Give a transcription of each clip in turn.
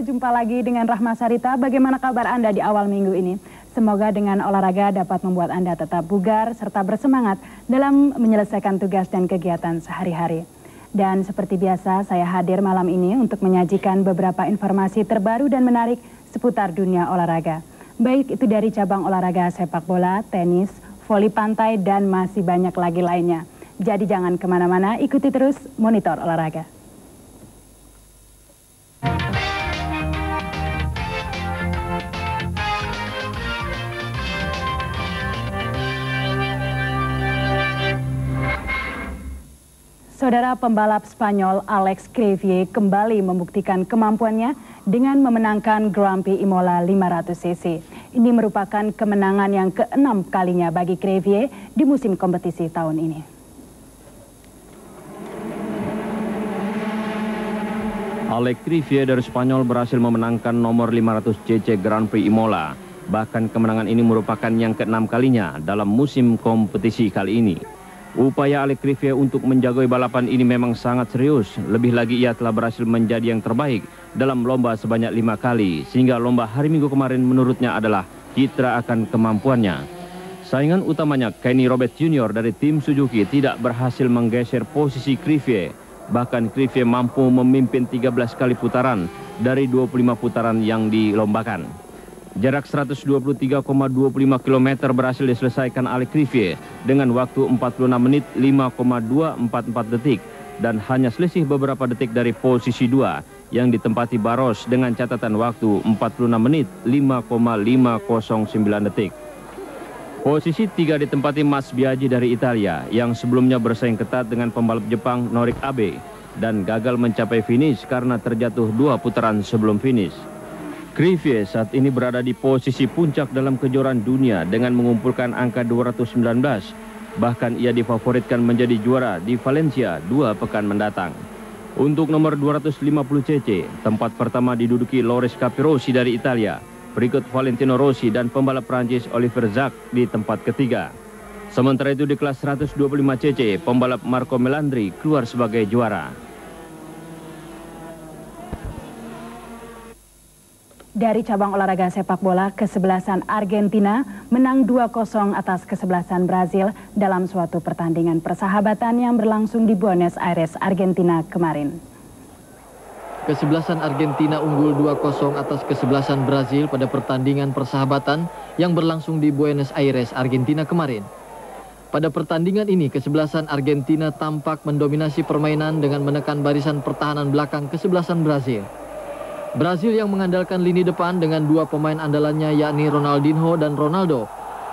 jumpa lagi dengan Rahma Sarita. Bagaimana kabar Anda di awal minggu ini? Semoga dengan olahraga dapat membuat Anda tetap bugar serta bersemangat dalam menyelesaikan tugas dan kegiatan sehari-hari. Dan seperti biasa, saya hadir malam ini untuk menyajikan beberapa informasi terbaru dan menarik seputar dunia olahraga. Baik itu dari cabang olahraga sepak bola, tenis, voli pantai, dan masih banyak lagi lainnya. Jadi jangan kemana-mana, ikuti terus Monitor Olahraga. Saudara, pembalap Spanyol Alex Crivillé kembali membuktikan kemampuannya dengan memenangkan Grand Prix Imola 500cc. Ini merupakan kemenangan yang ke-6 kalinya bagi Crivillé di musim kompetisi tahun ini. Alex Crivillé dari Spanyol berhasil memenangkan nomor 500cc Grand Prix Imola. Bahkan kemenangan ini merupakan yang ke-6 kalinya dalam musim kompetisi kali ini. Upaya Alex Crivillé untuk menjagai balapan ini memang sangat serius. Lebih lagi ia telah berhasil menjadi yang terbaik dalam lomba sebanyak 5 kali. Sehingga lomba hari Minggu kemarin menurutnya adalah citra akan kemampuannya. Saingan utamanya Kenny Roberts Jr. dari tim Suzuki tidak berhasil menggeser posisi Crivillé. Bahkan Crivillé mampu memimpin 13 kali putaran dari 25 putaran yang dilombakan. Jarak 123,25 km berhasil diselesaikan Alex Crivillé dengan waktu 46 menit 5,244 detik dan hanya selisih beberapa detik dari posisi 2 yang ditempati Barros dengan catatan waktu 46 menit 5,509 detik. Posisi 3 ditempati Mas Biaggi dari Italia yang sebelumnya bersaing ketat dengan pembalap Jepang Norik Abe dan gagal mencapai finish karena terjatuh 2 putaran sebelum finish. Crivillé saat ini berada di posisi puncak dalam kejuaraan dunia dengan mengumpulkan angka 219. Bahkan ia difavoritkan menjadi juara di Valencia 2 pekan mendatang. Untuk nomor 250cc, tempat pertama diduduki Loris Capirossi dari Italia. Berikut Valentino Rossi dan pembalap Prancis Oliver Jacques di tempat ketiga. Sementara itu di kelas 125cc, pembalap Marco Melandri keluar sebagai juara. Dari cabang olahraga sepak bola, kesebelasan Argentina menang 2-0 atas kesebelasan Brazil dalam suatu pertandingan persahabatan yang berlangsung di Buenos Aires, Argentina kemarin. Kesebelasan Argentina unggul 2-0 atas kesebelasan Brazil pada pertandingan persahabatan yang berlangsung di Buenos Aires, Argentina kemarin. Pada pertandingan ini, kesebelasan Argentina tampak mendominasi permainan dengan menekan barisan pertahanan belakang kesebelasan Brazil. Brazil yang mengandalkan lini depan dengan 2 pemain andalannya yakni Ronaldinho dan Ronaldo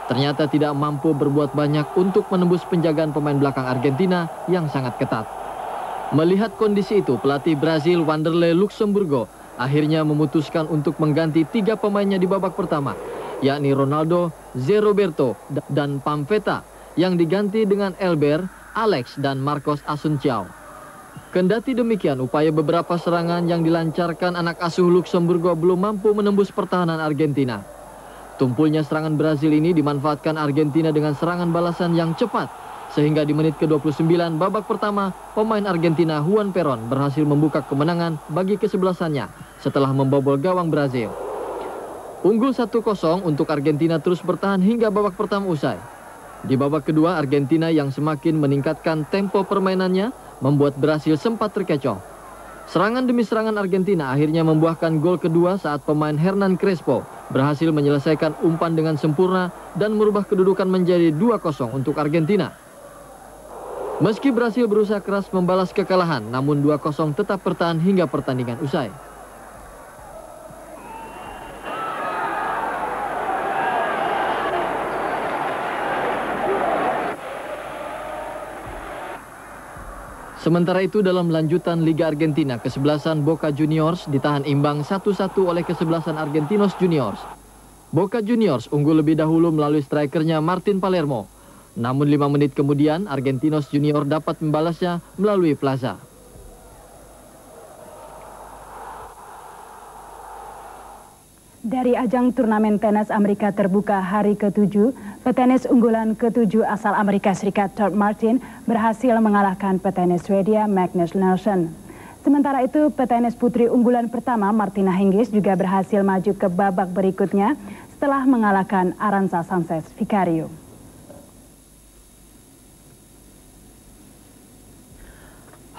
ternyata tidak mampu berbuat banyak untuk menembus penjagaan pemain belakang Argentina yang sangat ketat. Melihat kondisi itu, pelatih Brazil Wanderlei Luxemburgo akhirnya memutuskan untuk mengganti 3 pemainnya di babak pertama, yakni Ronaldo, Zé Roberto, dan Pampeta, yang diganti dengan Elber, Alex, dan Marcos Asunciao. Kendati demikian, upaya beberapa serangan yang dilancarkan anak asuh Luxemburgo belum mampu menembus pertahanan Argentina. Tumpulnya serangan Brazil ini dimanfaatkan Argentina dengan serangan balasan yang cepat, sehingga di menit ke-29 babak pertama, pemain Argentina Juan Perón berhasil membuka kemenangan bagi kesebelasannya setelah membobol gawang Brazil. Unggul 1-0 untuk Argentina terus bertahan hingga babak pertama usai. Di babak kedua, Argentina yang semakin meningkatkan tempo permainannya membuat Brasil sempat terkecoh. Serangan demi serangan Argentina akhirnya membuahkan gol kedua saat pemain Hernan Crespo berhasil menyelesaikan umpan dengan sempurna dan merubah kedudukan menjadi 2-0 untuk Argentina. Meski Brasil berusaha keras membalas kekalahan, namun 2-0 tetap bertahan hingga pertandingan usai. Sementara itu dalam lanjutan Liga Argentina, kesebelasan Boca Juniors ditahan imbang 1-1 oleh kesebelasan Argentinos Juniors. Boca Juniors unggul lebih dahulu melalui strikernya Martin Palermo. Namun 5 menit kemudian Argentinos Junior dapat membalasnya melalui Plaza. Dari ajang turnamen tenis Amerika terbuka hari ke-7, petenis unggulan ke-7 asal Amerika Serikat Todd Martin berhasil mengalahkan petenis Swedia Magnus Nilsson. Sementara itu, petenis putri unggulan pertama Martina Hingis juga berhasil maju ke babak berikutnya setelah mengalahkan Arantxa Sánchez Vicario.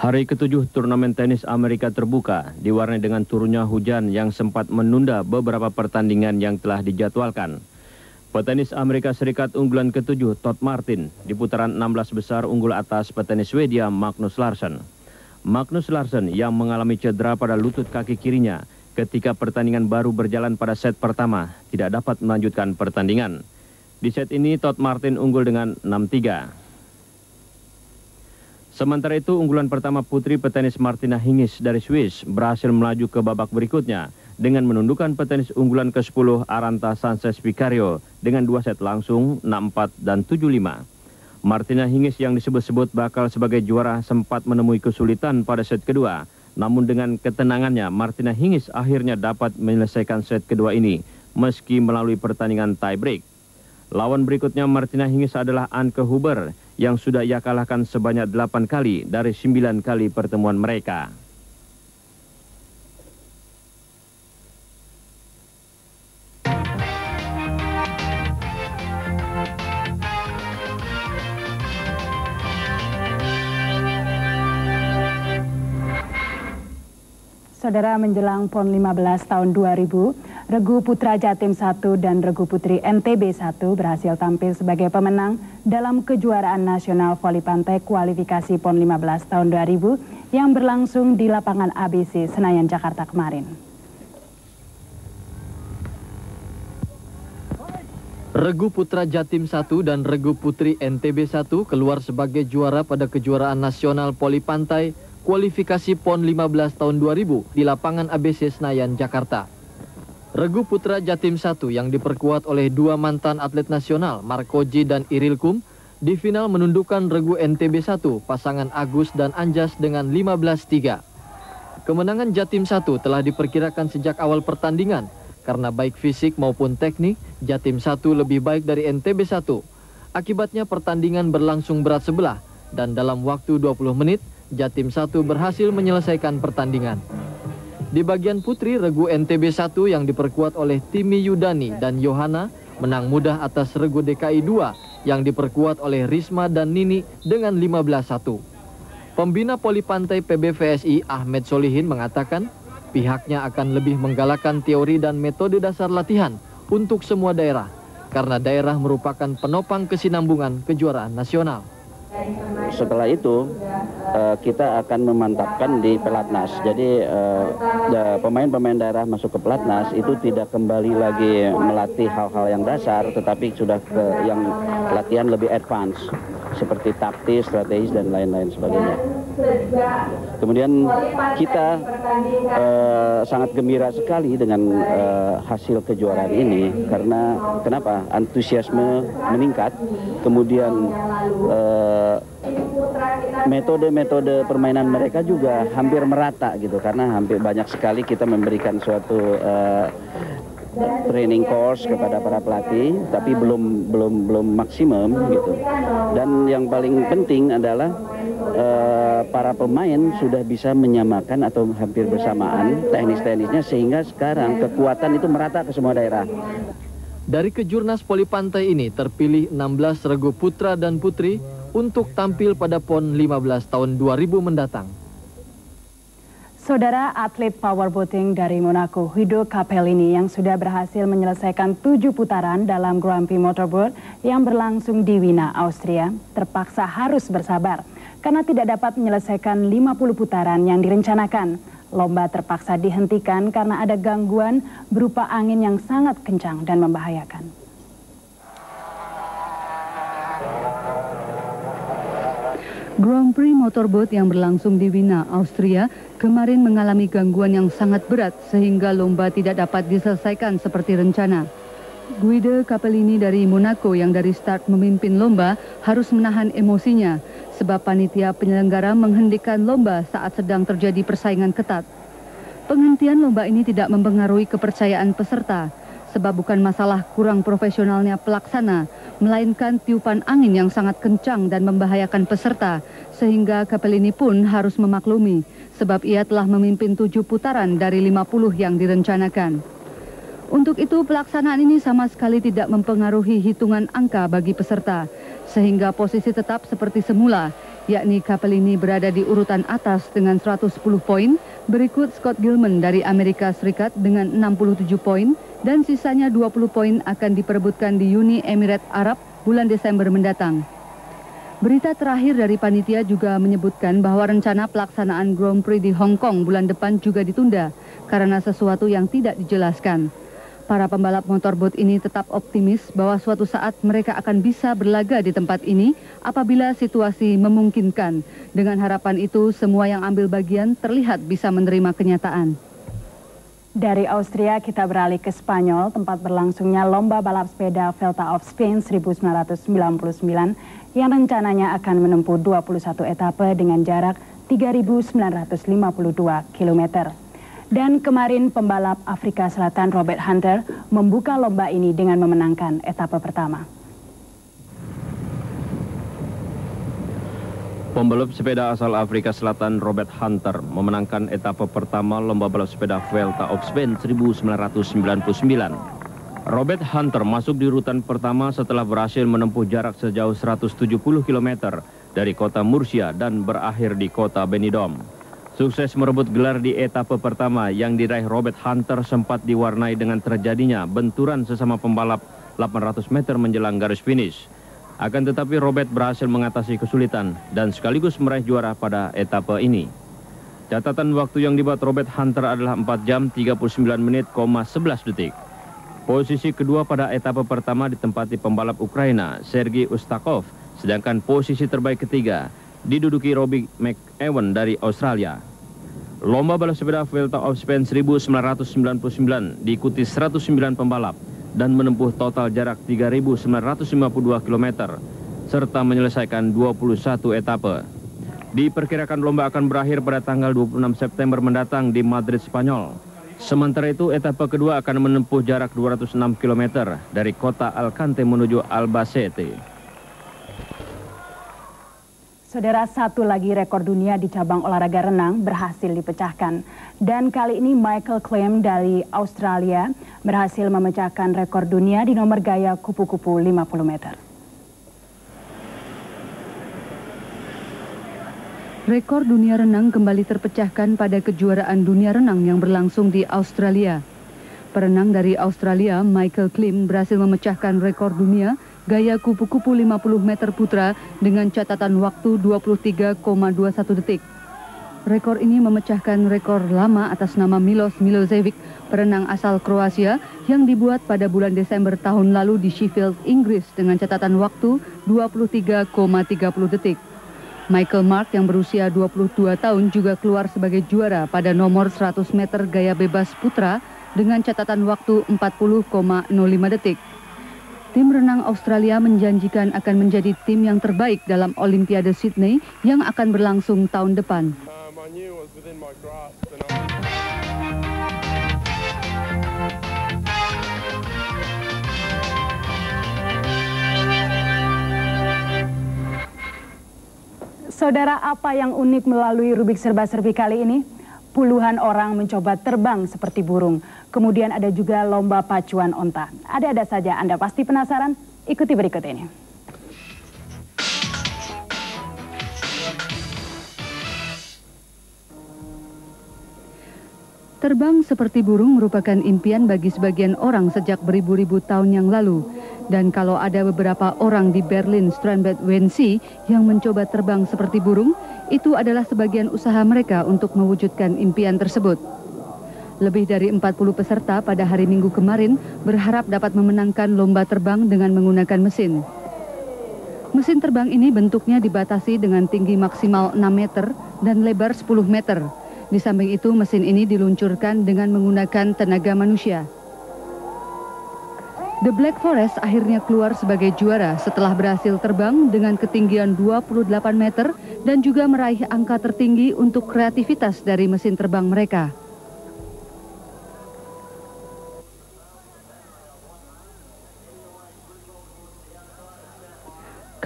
Hari ke-7 turnamen tenis Amerika terbuka diwarnai dengan turunnya hujan yang sempat menunda beberapa pertandingan yang telah dijadwalkan. Petenis Amerika Serikat unggulan ke-7 Todd Martin di putaran 16 besar unggul atas petenis Swedia Magnus Larsson. Magnus Larsson yang mengalami cedera pada lutut kaki kirinya ketika pertandingan baru berjalan pada set pertama tidak dapat melanjutkan pertandingan. Di set ini Todd Martin unggul dengan 6-3. Sementara itu, unggulan pertama putri petenis Martina Hingis dari Swiss berhasil melaju ke babak berikutnya dengan menundukkan petenis unggulan ke-10 Arantxa Sánchez Vicario dengan 2 set langsung 6-4 dan 7-5. Martina Hingis yang disebut-sebut bakal sebagai juara sempat menemui kesulitan pada set kedua. Namun dengan ketenangannya, Martina Hingis akhirnya dapat menyelesaikan set kedua ini meski melalui pertandingan tie break. Lawan berikutnya Martina Hingis adalah Anke Huber yang sudah ia kalahkan sebanyak 8 kali dari 9 kali pertemuan mereka. Saudara, menjelang PON 15 tahun 2000, regu putra Jatim 1 dan regu putri NTB 1 berhasil tampil sebagai pemenang dalam kejuaraan nasional voli pantai kualifikasi PON 15 tahun 2000 yang berlangsung di lapangan ABC Senayan, Jakarta kemarin. Regu putra Jatim 1 dan regu putri NTB 1 keluar sebagai juara pada kejuaraan nasional voli pantai kualifikasi PON 15 tahun 2000 di lapangan ABC Senayan, Jakarta. Regu putra Jatim 1 yang diperkuat oleh 2 mantan atlet nasional, Markoji dan Iril Kum, di final menundukkan regu NTB 1 pasangan Agus dan Anjas dengan 15-3. Kemenangan Jatim 1 telah diperkirakan sejak awal pertandingan karena baik fisik maupun teknik, Jatim 1 lebih baik dari NTB 1. Akibatnya pertandingan berlangsung berat sebelah dan dalam waktu 20 menit, Jatim 1 berhasil menyelesaikan pertandingan. Di bagian putri, regu NTB 1 yang diperkuat oleh Timi Yudani dan Yohana menang mudah atas regu DKI 2 yang diperkuat oleh Risma dan Nini dengan 15-1. Pembina Voli Pantai PBVSI Ahmed Solihin mengatakan pihaknya akan lebih menggalakkan teori dan metode dasar latihan untuk semua daerah karena daerah merupakan penopang kesinambungan kejuaraan nasional. Setelah itu kita akan memantapkan di Pelatnas. Jadi pemain-pemain daerah masuk ke Pelatnas itu tidak kembali lagi melatih hal-hal yang dasar, tetapi sudah ke yang latihan lebih advance seperti taktis, strategis dan lain-lain sebagainya. Kemudian kita sangat gembira sekali dengan hasil kejuaraan ini karena kenapa? Antusiasme meningkat, kemudian metode-metode permainan mereka juga hampir merata gitu karena hampir banyak sekali kita memberikan suatu training course kepada para pelatih, tapi belum maksimum gitu. Dan yang paling penting adalah para pemain sudah bisa menyamakan atau hampir bersamaan teknis-teknisnya sehingga sekarang kekuatan itu merata ke semua daerah. Dari Kejurnas Voli Pantai ini terpilih 16 regu putra dan putri untuk tampil pada PON 15 tahun 2000 mendatang. Saudara, atlet powerboating dari Monaco, Guido Capellini yang sudah berhasil menyelesaikan 7 putaran dalam Grand Prix Motorboat yang berlangsung di Wina, Austria, terpaksa harus bersabar karena tidak dapat menyelesaikan 50 putaran yang direncanakan. Lomba terpaksa dihentikan karena ada gangguan berupa angin yang sangat kencang dan membahayakan. Grand Prix Motorboat yang berlangsung di Wina, Austria, kemarin mengalami gangguan yang sangat berat sehingga lomba tidak dapat diselesaikan seperti rencana. Guido Capellini dari Monaco yang dari start memimpin lomba harus menahan emosinya sebab panitia penyelenggara menghentikan lomba saat sedang terjadi persaingan ketat. Penghentian lomba ini tidak mempengaruhi kepercayaan peserta sebab bukan masalah kurang profesionalnya pelaksana, melainkan tiupan angin yang sangat kencang dan membahayakan peserta, sehingga kapal ini pun harus memaklumi, sebab ia telah memimpin 7 putaran dari 50 yang direncanakan. Untuk itu, pelaksanaan ini sama sekali tidak mempengaruhi hitungan angka bagi peserta, sehingga posisi tetap seperti semula, yakni kapal ini berada di urutan atas dengan 110 poin, berikut Scott Gilman dari Amerika Serikat dengan 67 poin, dan sisanya 20 poin akan diperebutkan di Uni Emirat Arab bulan Desember mendatang. Berita terakhir dari panitia juga menyebutkan bahwa rencana pelaksanaan Grand Prix di Hong Kong bulan depan juga ditunda karena sesuatu yang tidak dijelaskan. Para pembalap motorboat ini tetap optimis bahwa suatu saat mereka akan bisa berlaga di tempat ini apabila situasi memungkinkan. Dengan harapan itu, semua yang ambil bagian terlihat bisa menerima kenyataan. Dari Austria kita beralih ke Spanyol, tempat berlangsungnya lomba balap sepeda Vuelta of Spain 1999 yang rencananya akan menempuh 21 etape dengan jarak 3.952 km. Dan kemarin pembalap Afrika Selatan Robert Hunter membuka lomba ini dengan memenangkan etape pertama. Pembalap sepeda asal Afrika Selatan Robert Hunter memenangkan etape pertama lomba balap sepeda Vuelta of Spain 1999. Robert Hunter masuk di urutan pertama setelah berhasil menempuh jarak sejauh 170 km dari kota Murcia dan berakhir di kota Benidorm. Sukses merebut gelar di etape pertama yang diraih Robert Hunter sempat diwarnai dengan terjadinya benturan sesama pembalap 800 meter menjelang garis finish. Akan tetapi Robert berhasil mengatasi kesulitan dan sekaligus meraih juara pada etape ini. Catatan waktu yang dibuat Robert Hunter adalah 4 jam 39 menit, 11 detik. Posisi kedua pada etape pertama ditempati pembalap Ukraina, Sergei Ustakov, sedangkan posisi terbaik ketiga diduduki Robbie McEwen dari Australia. Lomba balap sepeda Vuelta of Spain 1999 diikuti 109 pembalap dan menempuh total jarak 3.952 km serta menyelesaikan 21 etape. Diperkirakan lomba akan berakhir pada tanggal 26 September mendatang di Madrid, Spanyol. Sementara itu, etape kedua akan menempuh jarak 206 km dari kota Alcante menuju Albacete. Saudara, satu lagi rekor dunia di cabang olahraga renang berhasil dipecahkan. Dan kali ini Michael Klim dari Australia berhasil memecahkan rekor dunia di nomor gaya kupu-kupu 50 meter. Rekor dunia renang kembali terpecahkan pada kejuaraan dunia renang yang berlangsung di Australia. Perenang dari Australia, Michael Klim, berhasil memecahkan rekor dunia gaya kupu-kupu 50 meter putra dengan catatan waktu 23,21 detik. Rekor ini memecahkan rekor lama atas nama Milos Milosevic, perenang asal Kroasia yang dibuat pada bulan Desember tahun lalu di Sheffield, Inggris dengan catatan waktu 23,30 detik. Michael Mark yang berusia 22 tahun juga keluar sebagai juara pada nomor 100 meter gaya bebas putra dengan catatan waktu 40,05 detik. Tim renang Australia menjanjikan akan menjadi tim yang terbaik dalam Olimpiade Sydney yang akan berlangsung tahun depan. Saudara, apa yang unik melalui Rubik Serba-Serbi kali ini? Puluhan orang mencoba terbang seperti burung. Kemudian ada juga lomba pacuan onta. Ada-ada saja, Anda pasti penasaran? Ikuti berikut ini. Terbang seperti burung merupakan impian bagi sebagian orang sejak beribu-ribu tahun yang lalu. Dan kalau ada beberapa orang di Berlin Strandbad-Wannsee yang mencoba terbang seperti burung, itu adalah sebagian usaha mereka untuk mewujudkan impian tersebut. Lebih dari 40 peserta pada hari Minggu kemarin berharap dapat memenangkan lomba terbang dengan menggunakan mesin. Mesin terbang ini bentuknya dibatasi dengan tinggi maksimal 6 meter dan lebar 10 meter. Di samping itu, mesin ini diluncurkan dengan menggunakan tenaga manusia. The Black Forest akhirnya keluar sebagai juara setelah berhasil terbang dengan ketinggian 28 meter dan juga meraih angka tertinggi untuk kreativitas dari mesin terbang mereka.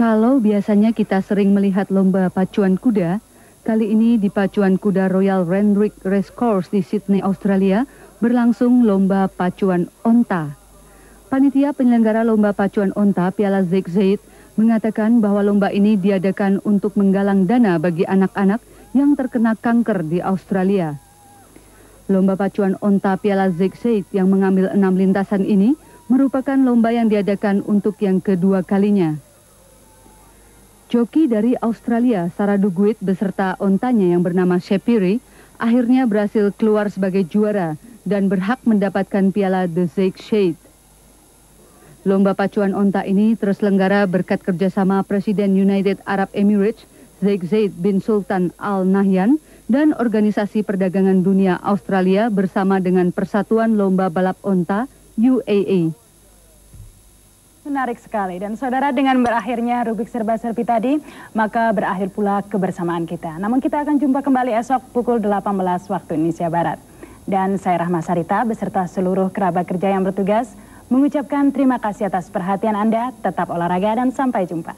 Kalau biasanya kita sering melihat lomba pacuan kuda, kali ini di pacuan kuda Royal Randwick Racecourse di Sydney, Australia, berlangsung lomba pacuan onta. Panitia penyelenggara lomba pacuan onta Piala Sheikh Zayed mengatakan bahwa lomba ini diadakan untuk menggalang dana bagi anak-anak yang terkena kanker di Australia. Lomba pacuan onta Piala Sheikh Zayed yang mengambil 6 lintasan ini merupakan lomba yang diadakan untuk yang kedua kalinya. Joki dari Australia, Sarah Duguid beserta ontanya yang bernama Shapiri akhirnya berhasil keluar sebagai juara dan berhak mendapatkan piala The Sheikh Zayed. Lomba pacuan onta ini terselenggara berkat kerjasama Presiden United Arab Emirates Sheikh Zayed bin Sultan Al Nahyan dan Organisasi Perdagangan Dunia Australia bersama dengan Persatuan Lomba Balap Onta UAE. Menarik sekali, dan saudara, dengan berakhirnya rubrik serba-serbi tadi, maka berakhir pula kebersamaan kita. Namun kita akan jumpa kembali esok pukul 18 waktu Indonesia Barat. Dan saya Rahma Sarita beserta seluruh kerabat kerja yang bertugas mengucapkan terima kasih atas perhatian Anda, tetap olahraga dan sampai jumpa.